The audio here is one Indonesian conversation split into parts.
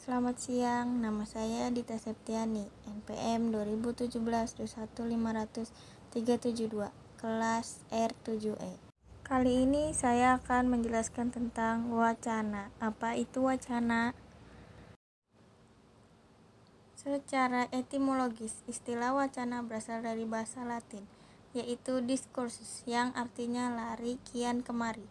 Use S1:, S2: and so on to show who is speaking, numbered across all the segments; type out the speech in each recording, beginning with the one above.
S1: Selamat siang, nama saya Dita Septiani, NPM 2017-21500-372, kelas R7E. Kali ini saya akan menjelaskan tentang wacana. Apa itu wacana? Secara etimologis, istilah wacana berasal dari bahasa Latin, yaitu diskursus, yang artinya lari kian kemari.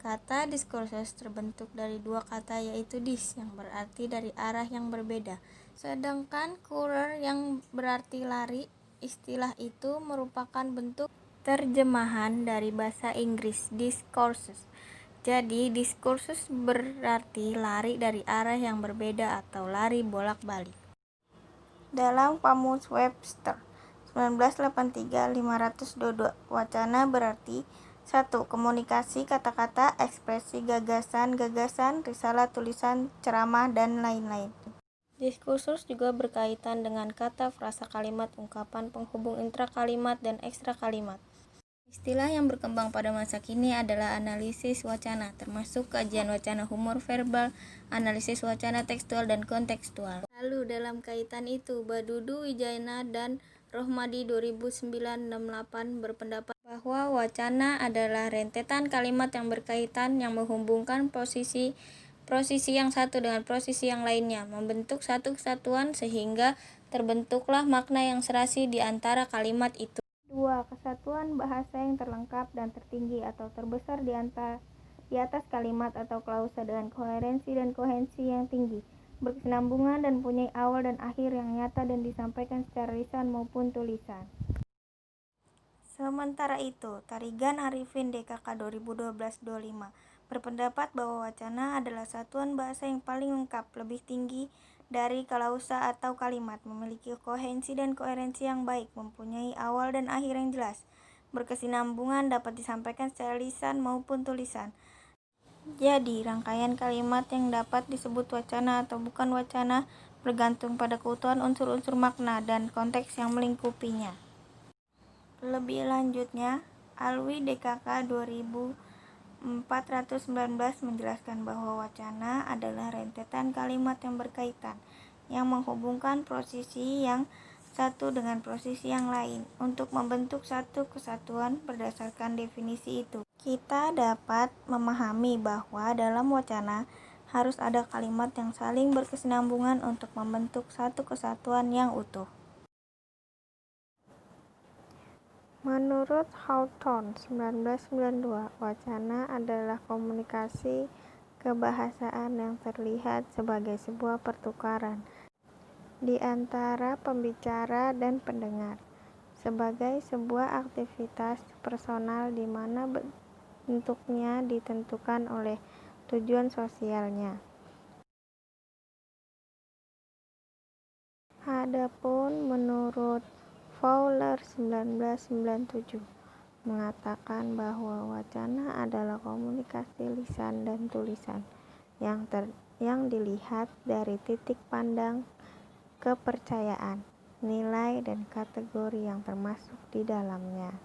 S1: Kata diskursus terbentuk dari dua kata, yaitu dis yang berarti dari arah yang berbeda, sedangkan coureur yang berarti lari. Istilah itu merupakan bentuk terjemahan dari bahasa Inggris discourses. Jadi diskursus berarti lari dari arah yang berbeda atau lari bolak-balik. Dalam Kamus Webster 1983-522, wacana berarti 1. Komunikasi kata-kata, ekspresi gagasan, risalah tulisan, ceramah, dan lain-lain. Diskursus juga berkaitan dengan kata, frasa, kalimat, ungkapan, penghubung intrakalimat dan ekstrakalimat. Istilah yang berkembang pada masa kini adalah analisis wacana, termasuk kajian wacana humor verbal, analisis wacana tekstual dan kontekstual. Lalu dalam kaitan itu, Badudu Wijayana dan Rohmadi 2009-68 berpendapat bahwa wacana adalah rentetan kalimat yang berkaitan yang menghubungkan posisi yang satu dengan posisi yang lainnya, membentuk satu kesatuan sehingga terbentuklah makna yang serasi di antara kalimat itu. 2. Kesatuan bahasa yang terlengkap dan tertinggi atau terbesar di atas kalimat atau klausa dengan koherensi dan kohensi yang tinggi, berkesinambungan dan punya awal dan akhir yang nyata dan disampaikan secara lisan maupun tulisan. Sementara itu, Tarigan Arifin DKK 2012-25 berpendapat bahwa wacana adalah satuan bahasa yang paling lengkap, lebih tinggi dari klausa atau kalimat, memiliki kohensi dan koherensi yang baik, mempunyai awal dan akhir yang jelas, berkesinambungan, dapat disampaikan secara lisan maupun tulisan. Jadi, rangkaian kalimat yang dapat disebut wacana atau bukan wacana bergantung pada keutuhan unsur-unsur makna dan konteks yang melingkupinya. Lebih lanjutnya, Alwi DKK 2419 menjelaskan bahwa wacana adalah rentetan kalimat yang berkaitan, yang menghubungkan posisi yang satu dengan posisi yang lain, untuk membentuk satu kesatuan. Berdasarkan definisi itu, kita dapat memahami bahwa dalam wacana harus ada kalimat yang saling berkesinambungan untuk membentuk satu kesatuan yang utuh. Menurut Hawthorne 1992, wacana adalah komunikasi kebahasaan yang terlihat sebagai sebuah pertukaran di antara pembicara dan pendengar, sebagai sebuah aktivitas personal di mana bentuknya ditentukan oleh tujuan sosialnya. Adapun menurut Fowler 1997 mengatakan bahwa wacana adalah komunikasi lisan dan tulisan yang dilihat dari titik pandang kepercayaan, nilai, dan kategori yang termasuk di dalamnya.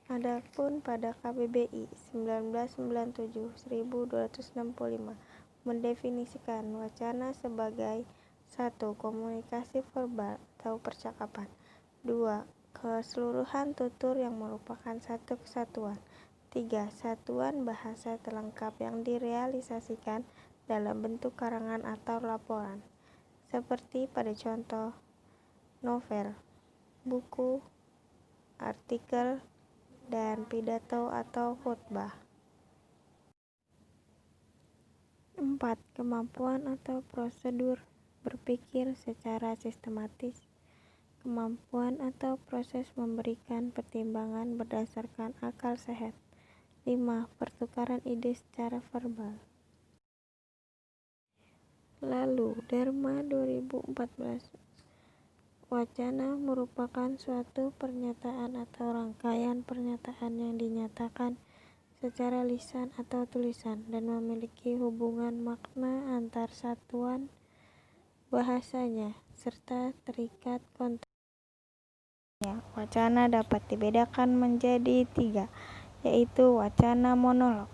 S1: Adapun pada KBBI 1997-1265 mendefinisikan wacana sebagai 1. Komunikasi verbal atau percakapan. 2. Keseluruhan tutur yang merupakan satu kesatuan. 3. Satuan bahasa terlengkap yang direalisasikan dalam bentuk karangan atau laporan, seperti pada contoh novel, buku, artikel, dan pidato atau khutbah. 4. Kemampuan atau prosedur berpikir secara sistematis, kemampuan atau proses memberikan pertimbangan berdasarkan akal sehat. 5. Pertukaran ide secara verbal. Lalu, Dharma 2014, wacana merupakan suatu pernyataan atau rangkaian pernyataan yang dinyatakan secara lisan atau tulisan dan memiliki hubungan makna antar satuan bahasanya serta terikat konteks. Wacana dapat dibedakan menjadi 3, yaitu wacana monolog,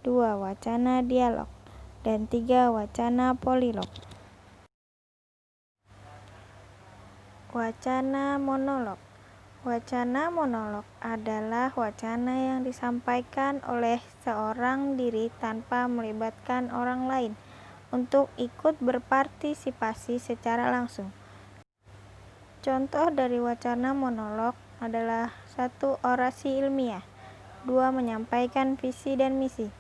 S1: 2. Wacana dialog, Dan 3. Wacana polilog. Wacana monolog. Wacana monolog adalah wacana yang disampaikan oleh seorang diri tanpa melibatkan orang lain untuk ikut berpartisipasi secara langsung. Contoh dari wacana monolog adalah 1. Orasi ilmiah, 2. Menyampaikan visi dan misi,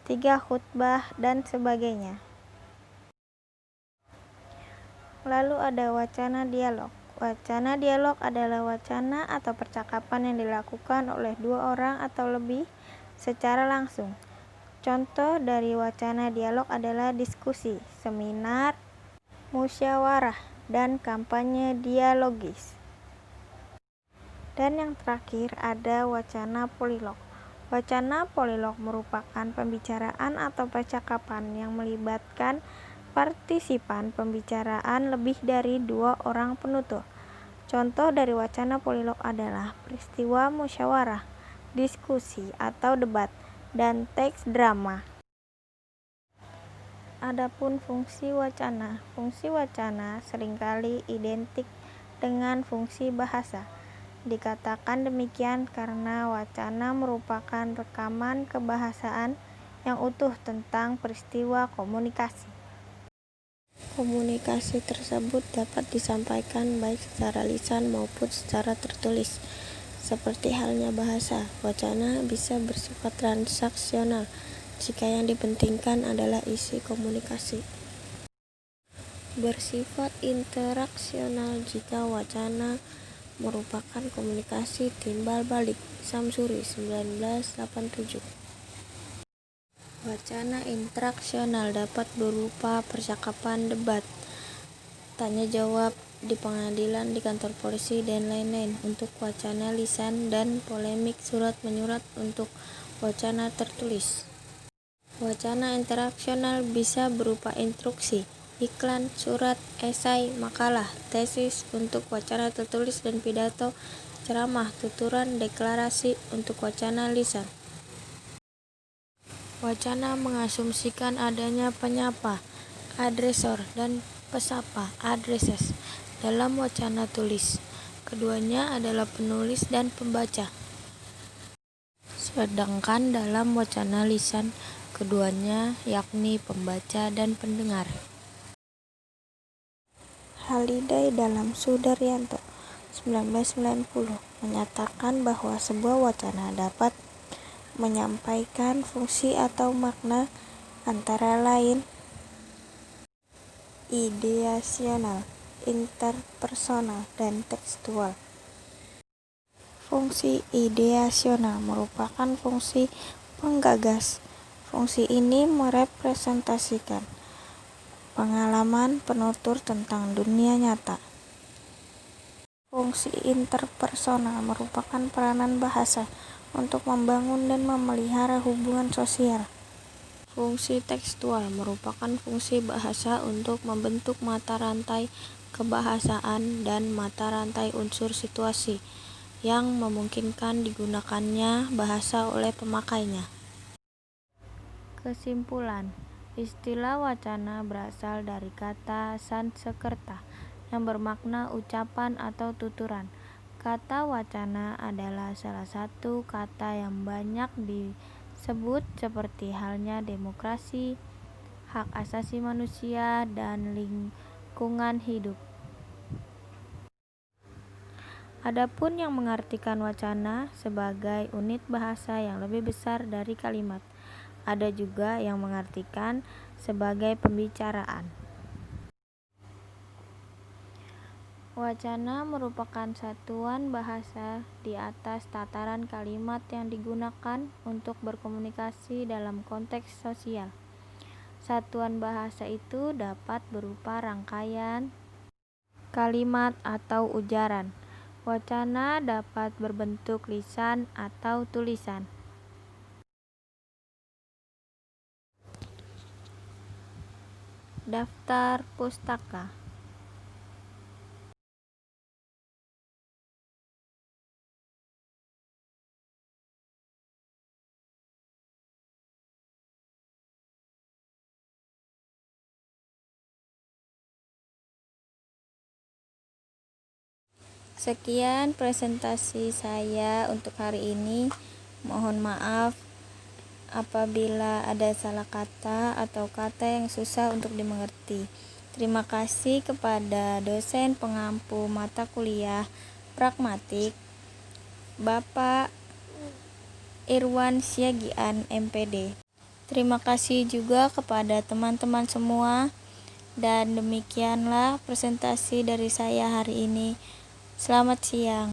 S1: 3. Khutbah, dan sebagainya. Lalu ada wacana dialog. Wacana dialog adalah wacana atau percakapan yang dilakukan oleh 2 orang atau lebih secara langsung. Contoh dari wacana dialog adalah diskusi, seminar, musyawarah, dan kampanye dialogis. Dan yang terakhir ada wacana polilog. Wacana polilog merupakan pembicaraan atau percakapan yang melibatkan partisipan pembicaraan lebih dari 2 orang penutur. Contoh dari wacana polilog adalah peristiwa musyawarah, diskusi atau debat, dan teks drama. Adapun fungsi wacana. Fungsi wacana seringkali identik dengan fungsi bahasa. Dikatakan demikian karena wacana merupakan rekaman kebahasaan yang utuh tentang peristiwa komunikasi. Komunikasi tersebut dapat disampaikan baik secara lisan maupun secara tertulis. Seperti halnya bahasa, wacana bisa bersifat transaksional jika yang dipentingkan adalah isi komunikasi. Bersifat interaksional jika wacana merupakan komunikasi timbal balik. Samsuri 1987. Wacana interaksional dapat berupa percakapan, debat, tanya jawab di pengadilan, di kantor polisi, dan lain-lain untuk wacana lisan, dan polemik surat menyurat untuk wacana tertulis. Wacana interaksional bisa berupa instruksi, iklan, surat, esai, makalah, tesis untuk wacana tertulis, dan pidato, ceramah, tuturan, deklarasi untuk wacana lisan. Wacana mengasumsikan adanya penyapa, adresor, dan pesapa, addresses, dalam wacana tulis. Keduanya adalah penulis dan pembaca. Sedangkan dalam wacana lisan, keduanya yakni pembaca dan pendengar. Halidai dalam Sudaryanto 1990 menyatakan bahwa sebuah wacana dapat menyampaikan fungsi atau makna antara lain ideasional, interpersonal, dan tekstual. Fungsi ideasional merupakan fungsi penggagas. Fungsi ini merepresentasikan pengalaman penutur tentang dunia nyata. Fungsi interpersonal merupakan peranan bahasa untuk membangun dan memelihara hubungan sosial. Fungsi tekstual merupakan fungsi bahasa untuk membentuk mata rantai kebahasaan dan mata rantai unsur situasi yang memungkinkan digunakannya bahasa oleh pemakainya. Kesimpulan, istilah wacana berasal dari kata Sanskerta yang bermakna ucapan atau tuturan. Kata wacana adalah salah satu kata yang banyak disebut seperti halnya demokrasi, hak asasi manusia, dan lingkungan hidup. Adapun yang mengartikan wacana sebagai unit bahasa yang lebih besar dari kalimat. Ada juga yang mengartikan sebagai pembicaraan. Wacana merupakan satuan bahasa di atas tataran kalimat yang digunakan untuk berkomunikasi dalam konteks sosial. Satuan bahasa itu dapat berupa rangkaian kalimat atau ujaran. Wacana dapat berbentuk lisan atau tulisan. Daftar pustaka. Sekian presentasi saya untuk hari ini. Mohon maaf apabila ada salah kata atau kata yang susah untuk dimengerti. Terima kasih kepada dosen pengampu mata kuliah pragmatik, Bapak Irwan Syagian, MPD. Terima kasih juga kepada teman-teman semua. Dan demikianlah presentasi dari saya hari ini. Selamat siang.